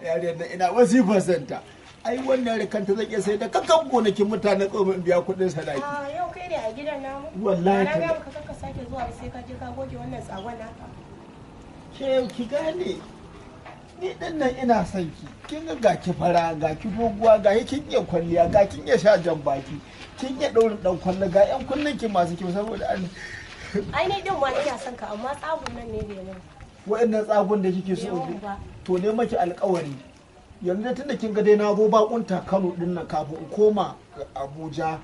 yariyar nan ina wasifar santa. Ai wannan rikanta zan iya sai da kakan gonakin mutane tsohon biya kuɗin sadaki. Yau kai ne a gidan namu? Wallahi na ga ka sake zuwa sai ka je ka goge wannan tsagon naka. Ke ki gane ni din nan ina son ki. Kin ga ki fara, ga ki doguwa, ga kin iya kwalliya, ga kin iya sha jan baki. Kin iya ɗaurin ɗan kwallo, ga ƴan kunnen ki masu kyau saboda an. Ai ni din ma ina son ka amma tsagun nan ne bai mun. Wa'annan tsagun da kike so to ne maki alƙawari. Yanzu tunda kin ga dai na zo bakunta Kano din nan kafin in koma Abuja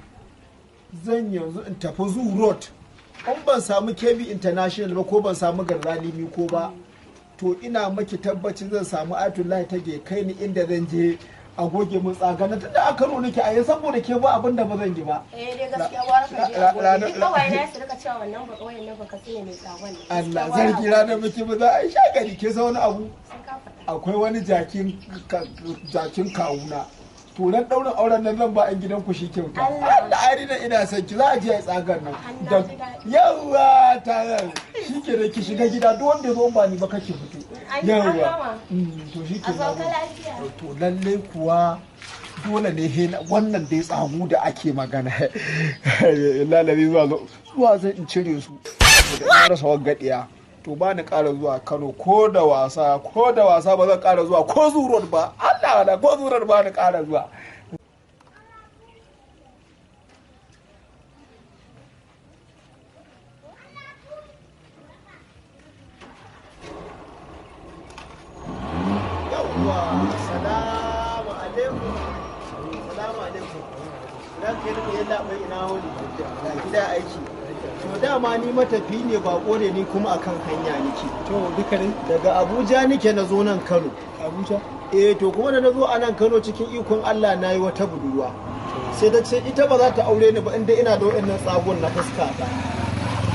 zan yanzu in tafi Zoo Road. In ban samu KB International ba ko ban samu Garzalimi ko ba to ina maki tabbacin zan samu Ayatullahi tage kai ni inda zan je a goge mun tsagana tunda a Kano nake a yanzu saboda ke ba abin da ba zan yi ba. Dai gaskiya gwara ka je a goge. Ni kawai na su rika cewa wannan ba kawai nan baka tsine mai tsagon. Allah zargi ranar miki ba za a yi shagari ke sa wani abu. Akwai wani jakin kawuna to nan daurin auren nan zan ba an gidan ku shi kyauta Allah ai na ina son ki za a je a tsagar nan yawa ta shi ke da ki shiga gida duk wanda zo ba ni ba kake fito yawa to shi ke to lalle kuwa dole ne wannan dai tsagu da ake magana lalabi zuwa zai in cire su da rasa wagadiya to ba ni ƙara zuwa Kano ko da wasa ba zan ƙara zuwa ko zuron ba Allah da ko zuron ba ni ƙara zuwa yawwa assalamu alaikum dan kai ne yalla bai ina wani gida aiki to dama ni matafi ne bako ne ni kuma akan hanya nake to duka ne daga Abuja nake na zo nan Kano Abuja to kuma da na zo a nan Kano cikin ikon Allah nayi wata budurwa sai da ce ita ba za ta aure ni ba inda ina da wayannan tsagon na fuska ta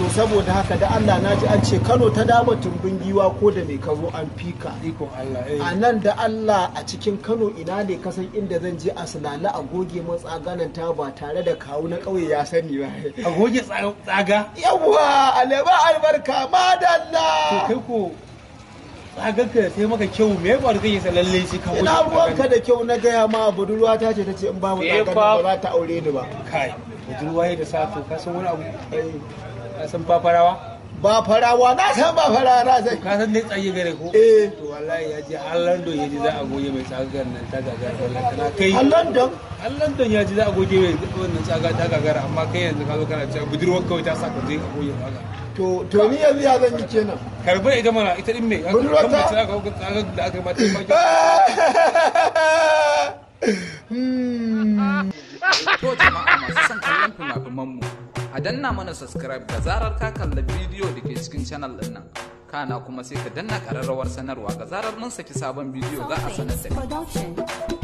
to saboda haka da Allah naji an ce Kano ta dama tumbin giwa ko da me ka zo an fika ikon Allah a nan da Allah a cikin Kano ina ne kasan inda zan je a sulala a goge mun tsaganan ta ba tare da kawu na ƙauye ya sani ba a goge tsaga yawa aleba albarka madalla to kai ko tsagarka sai maka kyau me ba da kake sa lalle shi ka ina ruwanka da kyau na gaya ma budurwa ta ce tace in ba mu tsagan ba za ta aure ni ba kai budurwa da sa to ka san wani abu ka san fafarawa ba farawa na san ba farawa na san ka san dai tsaye gare ko to wallahi ya je har London ya ji za a goge mai tsagar nan ta gagara wallahi kana kai har London ya ji za a goge mai wannan tsaga ta gagara amma kai yanzu ka zo kana cewa budurwar kawai ta saka je a goge tsaga to ni yanzu ya zan yi kenan karbar ita mana ita din me budurwar ta tsagar da aka mata to jama'a masu son kallon fina-finanmu a danna mana subscribe da zarar ka kalla bidiyo da ke cikin channel din nan kana kuma sai ka danna ƙararrawar sanarwa ga zarar mun saki sabon bidiyo za a sanar da kai